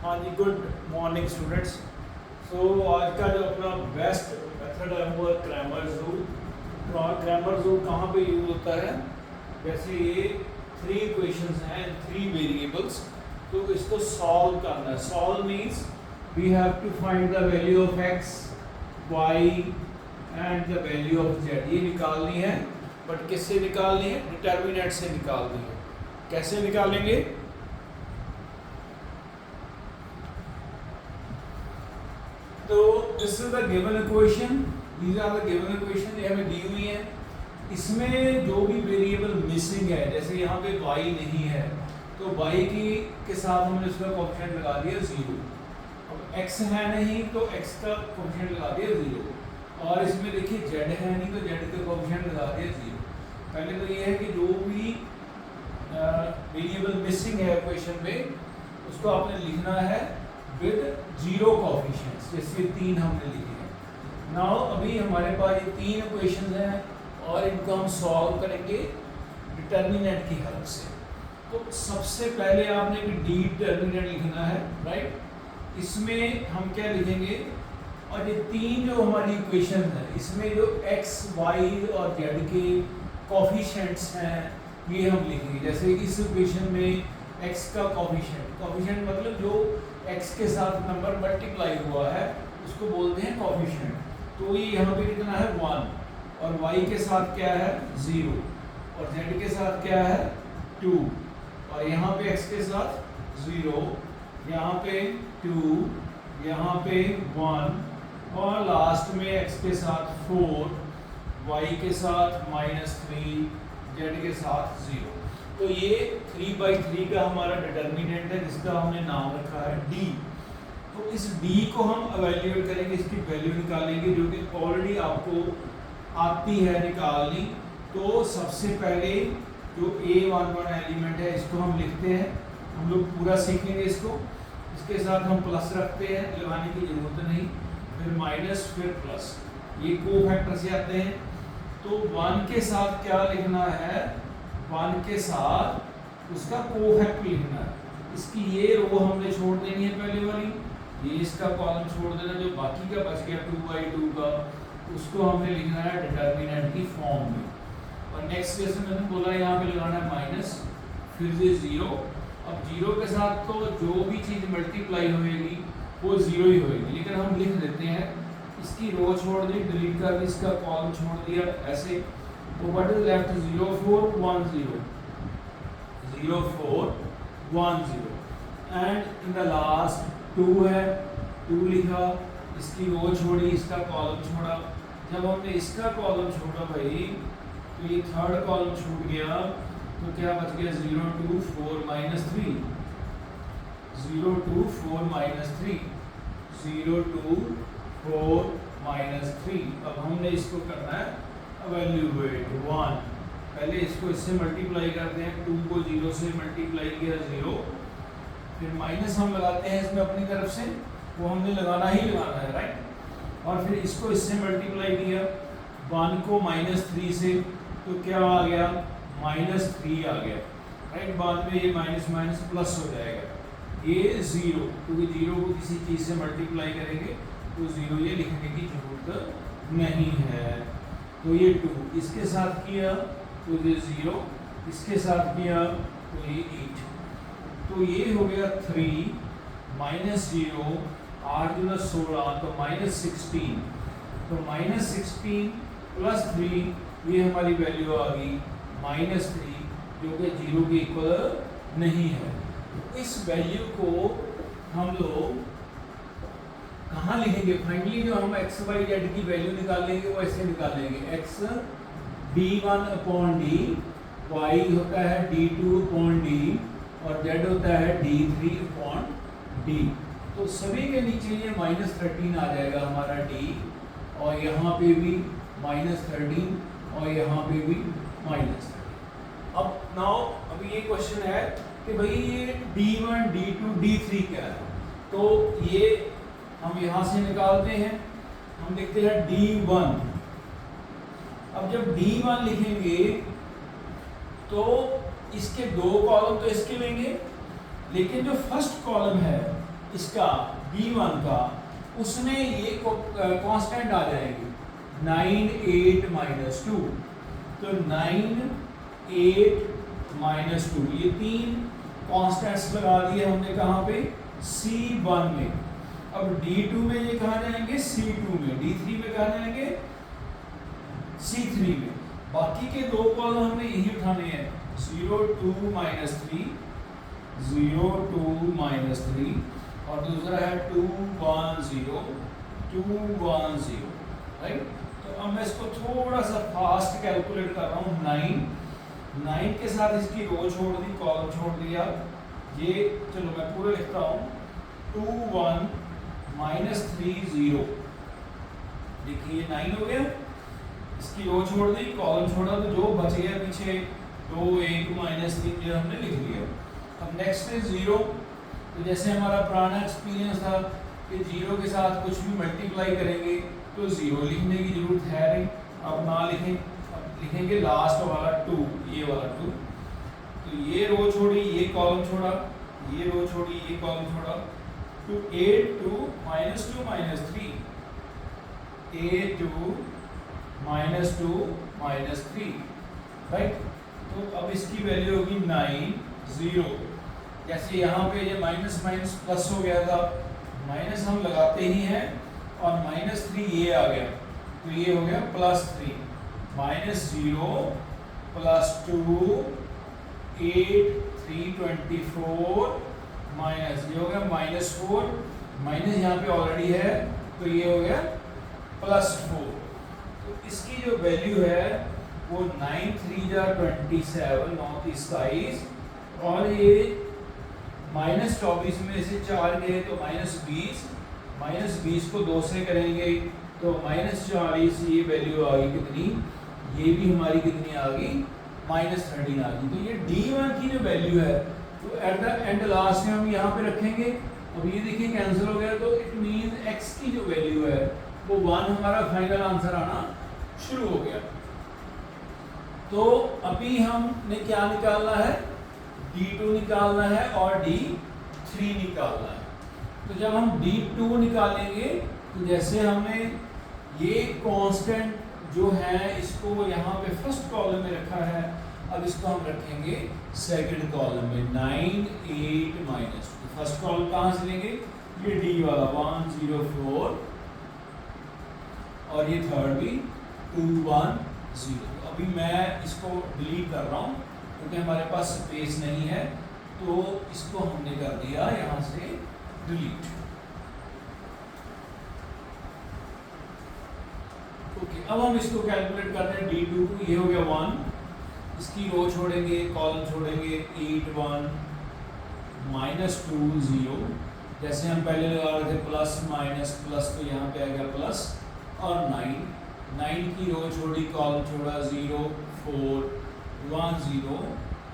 हाँ जी, good morning students. आज का जो अपना बेस्ट मेथड है वो है क्रैमर्स रूल। क्रैमर्स रूल कहाँ पे यूज होता है? जैसे ये 3 इक्वेशंस हैं, 3 वेरिएबल्स, तो इसको सॉल्व करना है। Solve means we have to find the value of X, Y and the value of Z. ये निकालनी है, बट किससे निकालनी है? डिटर्मिनेंट से निकालनी है। कैसे निकालेंगे? तो this is the given equation, these are the given equation, ये हमें दी हुई है। इसमें जो भी वेरिएबल मिसिंग है, जैसे यहाँ पे y नहीं है, तो y के साथ हमने उसका कोएफिशिएंट लगा दिया 0। अब x है नहीं तो x का कोएफिशिएंट लगा दिया 0, और इसमें देखिए z है नहीं तो z का कोएफिशिएंट लगा दिया 0। पहले तो ये है कि जो भी वेरिएबल मिसिंग है इक्वेशन में, उसको आपने लिखना है विद 0 कोएफिशिएंट्स, जैसे 3 हमने लिखे हैं। नाउ अभी हमारे पास ये 3 इक्वेशंस हैं और इनको हम सॉल्व करेंगे डिटर्मिनेंट की हेल्प से। तो सबसे पहले आपने भी डी डिटर्मिनेंट लिखना है, राइट। इसमें हम क्या लिखेंगे, और ये 3 जो हमारी इक्वेशन है, इसमें जो x, y और z के कोएफिशिएंट्स हैं ये हम लिखेंगे। जैसे इस इक्वेशन में x का कोएफिशिएंट मतलब जो x के साथ नंबर मल्टीप्लाई हुआ है उसको बोलते हैं कोएफिशिएंट। तो ये यहाँ पे कितना है 1, और y के साथ क्या है 0, और z के साथ क्या है 2, और यहाँ पे x के साथ 0, यहाँ पे 2, यहाँ पे 1, और लास्ट में x के साथ 4, y के साथ -3, z के साथ 0। तो ये 3/3 का हमारा डिटर्मिनेंट है, जिसका हमने नाम रखा है d। तो इस d को हम एवेल्यूएट करेंगे, इसकी वैल्यू निकालेंगे, जो कि ऑलरेडी आपको आती है निकालनी। तो सबसे पहले जो a11 एलिमेंट है इसको हम लिखते हैं, हम लोग पूरा सीखेंगे इसको। इसके साथ हम प्लस रखते हैं, लगाने की जरूरत नहीं, फिर माइनस, फिर प्लस, ये कोफैक्टर से आते हैं। तो 1 के साथ क्या लिखना है? 1 के साथ उसका कोफैक्टर लिखना है। इसकी ये रो हमने छोड़ देनी है पहले वाली, ये इसका कॉलम छोड़ देना, जो बाकी का बच गया 2/2 का, उसको हमने लिखना है डिटर्मिनेंट की फॉर्म में। और नेक्स्ट जैसे मैंने बोला यहाँ पे लगाना है माइनस, फिर ये 0। अब 0 के साथ तो जो भी चीज़ मल्टीप्लाई होएगी वो 0 ही होएगी, लेकिन हम लिख देते हैं, इसकी रो छोड़ दी, डिलीट कर दी, इसका कॉलम छोड़ दिया ऐसे। तो what is left? 0 4 1 0, 0 4 1 0, and in the last 2 है, 2 लिखा, इसकी रो छोड़ी, इसका कॉलम छोड़ा। जब हमने इसका कॉलम छोड़ा भाई, तो ये थर्ड कॉलम छूट गया, तो क्या बच गया? 0 2 4 -3, 0 2 4 -3, 0 2 4 -3। अब हमने इसको करना है एवेल्यूएट 1। पहले इसको इससे मल्टीप्लाई करते हैं, 2 को 0 से मल्टीप्लाई किया 0, फिर माइनस हम लगाते हैं इसमें अपनी तरफ से, वो हमने लगाना ही लगाना है, राइट। और फिर इसको इससे मल्टीप्लाई किया 1 को -3 से, तो क्या आ गया? -3 आ गया, राइट। बाद में ये माइनस माइनस प्लस हो जाएगा, ये 0, क्योंकि 0 को किसी चीज़ से मल्टीप्लाई करेंगे तो 0 ये लिखने की जरूरत नहीं है। तो ये 2 इसके साथ किया तो ये 0, इसके साथ किया तो ये 8। तो ये हो गया 3 -0, 8 × 16, तो -16, तो -16 + 3, ये हमारी वैल्यू आ गई -3, जो कि 0 के इक्वल नहीं है। इस वैल्यू को हम लोग कहाँ लिखेंगे? फाइनली जो हम x, y, z की वैल्यू निकालेंगे वो ऐसे निकालेंगे, x d1/d, y होता है d2/d, और z होता है d3/d। तो सभी के नीचे ये -13 आ जाएगा हमारा d, और यहाँ पे भी -13, और यहाँ पे भी -13। अब नाउ अभी ये क्वेश्चन है कि भाई ये d1 d2 d3 क्या है? तो ये हम यहाँ से निकालते हैं, हम देखते हैं d1। अब जब d1 लिखेंगे तो इसके 2 कॉलम तो इसके लेंगे, लेकिन जो फर्स्ट कॉलम है इसका B1 का, उसमें ये कांस्टेंट आ जाएगी 9 8 माइनस 2। तो 9 8 - 2 ये तीन कांस्टेंट्स लगा दिए हमने कहाँ पे, C1 में। अब D2 में ये कहाँ जाएंगे, C2 में। D3 में कहाँ जाएंगे, C3 में। बाकी के दो कॉलम हमने यही उठाने हैं, 0 2 - 3, 0 2 - 3 और दूसरा है 2 1 0 2 1 0, राइट। तो अब मैं इसको थोड़ा सा फास्ट कैलकुलेट कर रहा हूँ। 9 के साथ इसकी रो छोड़ दी, कॉलम छोड़ दिया। ये चलो मैं पूरा लिखता हूँ, 2 1 - 3 0। देखिए ये 9 हो गया, इसकी रो छोड़ दी, कॉलम छोड़ा, तो जो बच गया पीछे 2 1 - 3 जो हमने लिख लिया। अब नेक्स्ट है 0। तो जैसे हमारा पुराना एक्सपीरियंस था कि 0 के साथ कुछ भी मल्टीप्लाई करेंगे तो 0 लिखने की जरूरत है नहीं, अब ना लिखें, अब लिखेंगे लास्ट वाला 2, ये वाला 2। तो ये रो छोड़ी, ये कॉलम छोड़ा, ये रो छोड़ी, ये कॉलम छोड़ा। तो 8 2 - 2 - 3, 8 2 - 2 - 3, राइट। तो अब इसकी वैल्यू होगी 9 0। जैसे यहाँ पे ये माइनस माइनस प्लस हो गया था, माइनस हम लगाते ही हैं, और -3 ये आ गया, तो ये हो गया +3। -0 + 2 8 3 24 माइनस, ये हो गया -4, माइनस यहाँ पे ऑलरेडी है तो ये हो गया +4। तो इसकी जो वैल्यू है वो 9 3 जा 27, 9 30 27, और ये -24 में से 4 गए तो -20, -20 को 2 से करेंगे तो -40। ये वैल्यू आ गई कितनी, ये भी हमारी कितनी आ गई, -13 आ गई। तो ये D1 की जो वैल्यू है तो एट द एंड लास्ट में हम यहाँ पे रखेंगे। अब ये देखिए कैंसिल हो गया, तो इट मीन x की जो वैल्यू है वो 1 हमारा फाइनल आंसर आना शुरू हो गया। तो अभी हमने क्या निकालना है, D2 निकालना है और D3 निकालना है। तो जब हम D2 निकालेंगे तो जैसे हमने ये कांस्टेंट जो है इसको यहाँ पे फर्स्ट कॉलम में रखा है, अब इसको हम रखेंगे सेकंड कॉलम में 9 8 - 2। फर्स्ट कॉलम कहाँ से लेंगे, ये D वाला 1 0 4, और ये थर्ड भी 2 1 0। अभी मैं इसको डिलीट कर रहा हूँ क्योंकि हमारे पास स्पेस नहीं है, तो इसको हमने कर दिया यहाँ से डिलीट। ओके, अब हम इसको कैलकुलेट करते हैं D2 को। ये हो गया 1, इसकी रो छोड़ेंगे, कॉलम छोड़ेंगे, 8 1 -2 0। जैसे हम पहले लगा रहे थे प्लस माइनस प्लस, तो यहाँ पे आ गया प्लस, और 9 की रो छोड़ी, कॉलम छोड़ा, 0 4 1 0,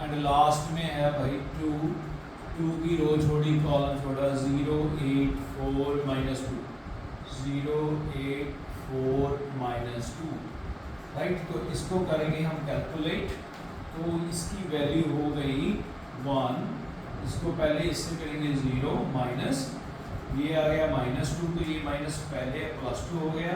एंड लास्ट में है भाई 2 की रो छोड़ी, कॉलम छोड़ा, 0 8 4 -2, 0 8 4 -2, राइट। तो इसको करेंगे हम कैलकुलेट, तो इसकी वैल्यू हो गई 1। इसको पहले इससे करेंगे 0 माइनस, ये आ गया -2, तो ये माइनस पहले +2 हो गया,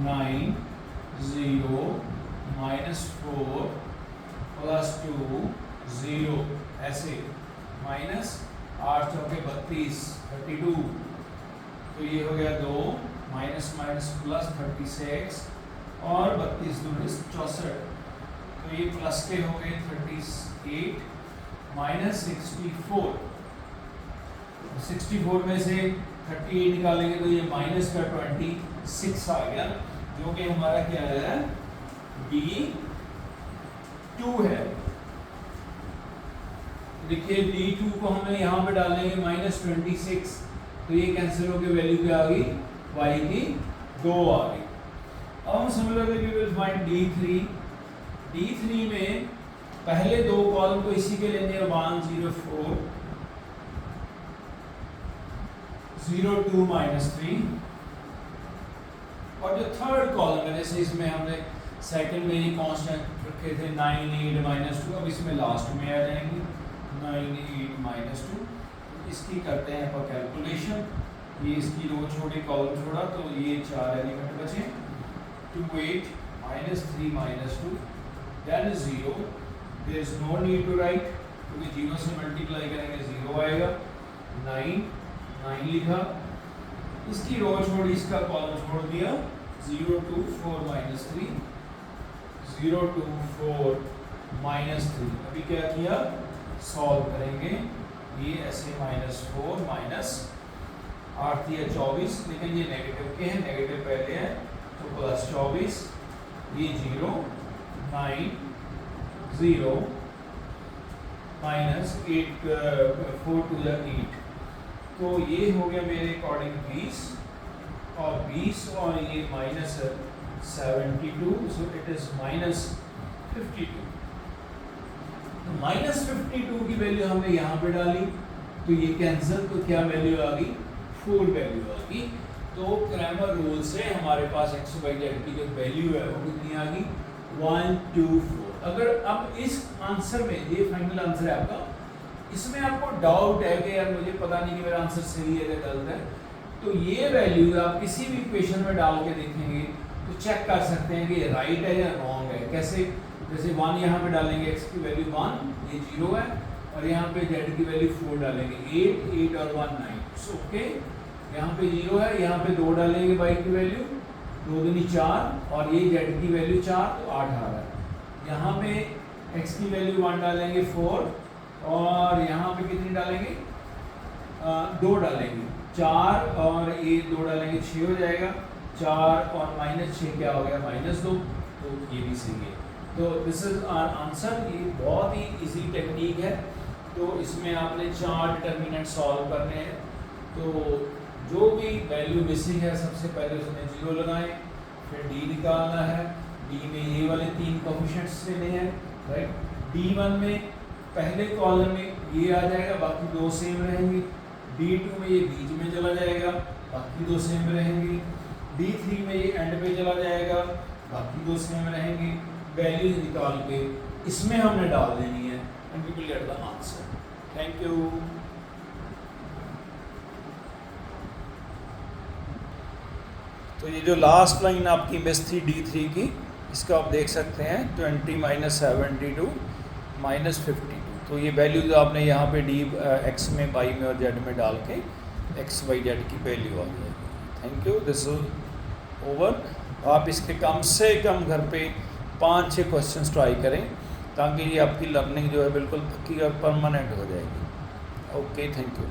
9 0 -4 +2 0, ऐसे माइनस 8 चौके 32 32, तो ये हो गया 2 माइनस माइनस प्लस 36, और 32 दूनी 64, तो ये प्लस के हो गए 38 -64। 64 में से 38 निकालेंगे तो ये माइनस का 26 आ गया, जो कि हमारा क्या है, D2 है। देखिए D2 को हमें यहाँ पे डालेंगे -26, तो ये कैंसिल होकर वैल्यू क्या आ गई, y की 2 आ गई। अब हम similarly we will find D3। D3 में पहले दो कॉलम को इसी के लेंगे, 1 0 4 0 2 -3, और जो थर्ड कॉलम है, जैसे इसमें हमने सेकंड में ये कांस्टेंट रखे थे 9 8 -2, अब इसमें लास्ट में आ जाएंगे 9 8 -2। इसकी करते हैं अपन कैलकुलेशन। ये इसकी रो छोड़ी कॉलम छोड़ा तो ये 4 एलिमेंट बचे। 2 8 -3 -2 then 0। There is no need to write क्योंकि 0 से मल्टीप्लाई करेंगे 0 आएगा। 9 लिखा, इसकी रो छोड़ी इसका कॉलम छोड़ दिया। 0 2 4 -3 0 2 4 -3। अभी क्या किया, सॉल्व करेंगे। ये ऐसे -4 -8 दिया 24, लेकिन ये नेगेटिव के हैं, नेगेटिव पहले है तो +24। ये 0 9 0 -8 4 2 8, तो ये हो गया मेरे अकॉर्डिंग 20 और 20 और ये -72, सो इट इज -52। -52 की वैल्यू हमने यहाँ पे डाली तो ये कैंसिल, तो क्या वैल्यू आ गई, 4 वैल्यू आ गई। तो क्रैमर रूल से हमारे पास x y z की जो वैल्यू है वो कितनी आ गई, 1 2 4। अगर अब इस आंसर में, ये फाइनल आंसर है आपका, इसमें आपको डाउट है कि यार मुझे पता नहीं कि मेरा आंसर सही है या गलत है, तो ये वैल्यू आप किसी भी इक्वेशन में डाल के देखेंगे तो चेक कर सकते हैं कि राइट है या रॉन्ग है। कैसे, जैसे 1 यहाँ पे डालेंगे, x की वैल्यू 1, ये 0 है, और यहाँ पे z की वैल्यू 4 डालेंगे, 8 8 और 1 9, सो ओके। यहाँ पे 0 है, यहाँ पे 2 डालेंगे y की वैल्यू, 2 दूनी 4, और ये z की वैल्यू 4 तो 8 आ रहा है। यहाँ पे x की वैल्यू 1 डालेंगे 4, और यहाँ पे कितनी डालेंगे, 2 डालेंगे 4, और ये 2 डालेंगे 6 हो जाएगा। 4 और -6 क्या हो गया, -2, तो ये भी सही है। तो दिस इज आवर आंसर। ये बहुत ही इजी टेक्निक है, तो इसमें आपने 4 डिटर्मिनेंट सॉल्व करने हैं। तो जो भी वैल्यू मिसिंग है सबसे पहले उसमें 0 लगाएं, फिर d निकालना है। d में ये वाले 3 कोएफिशिएंट्स लेने हैं, राइट। d1 में पहले कॉलम में ये आ जाएगा, बाकी 2 सेम रहेंगे। d2 में ये बीच में चला जाएगा, बाकी 2 सेम रहेंगे। d3 में ये एंड पे चला जाएगा, बाकी 2 सेम रहेंगे। वैल्यूज निकाल के इसमें हमने डाल देनी है and we will get the answer. Thank you. तो ये जो लास्ट लाइन आपकी मिस थी d3 की, इसका आप देख सकते हैं 20 -72 -52। तो ये वैल्यूज आपने यहाँ पे d x में, y में और z में डाल के x y z की वैल्यू आ जाएगी। Thank you, this is over. आप इसके कम से कम घर पे 5-6 क्वेश्चंस ट्राई करें, ताकि ये आपकी लर्निंग जो है बिल्कुल पक्की और परमानेंट हो जाएगी। Okay, thank you.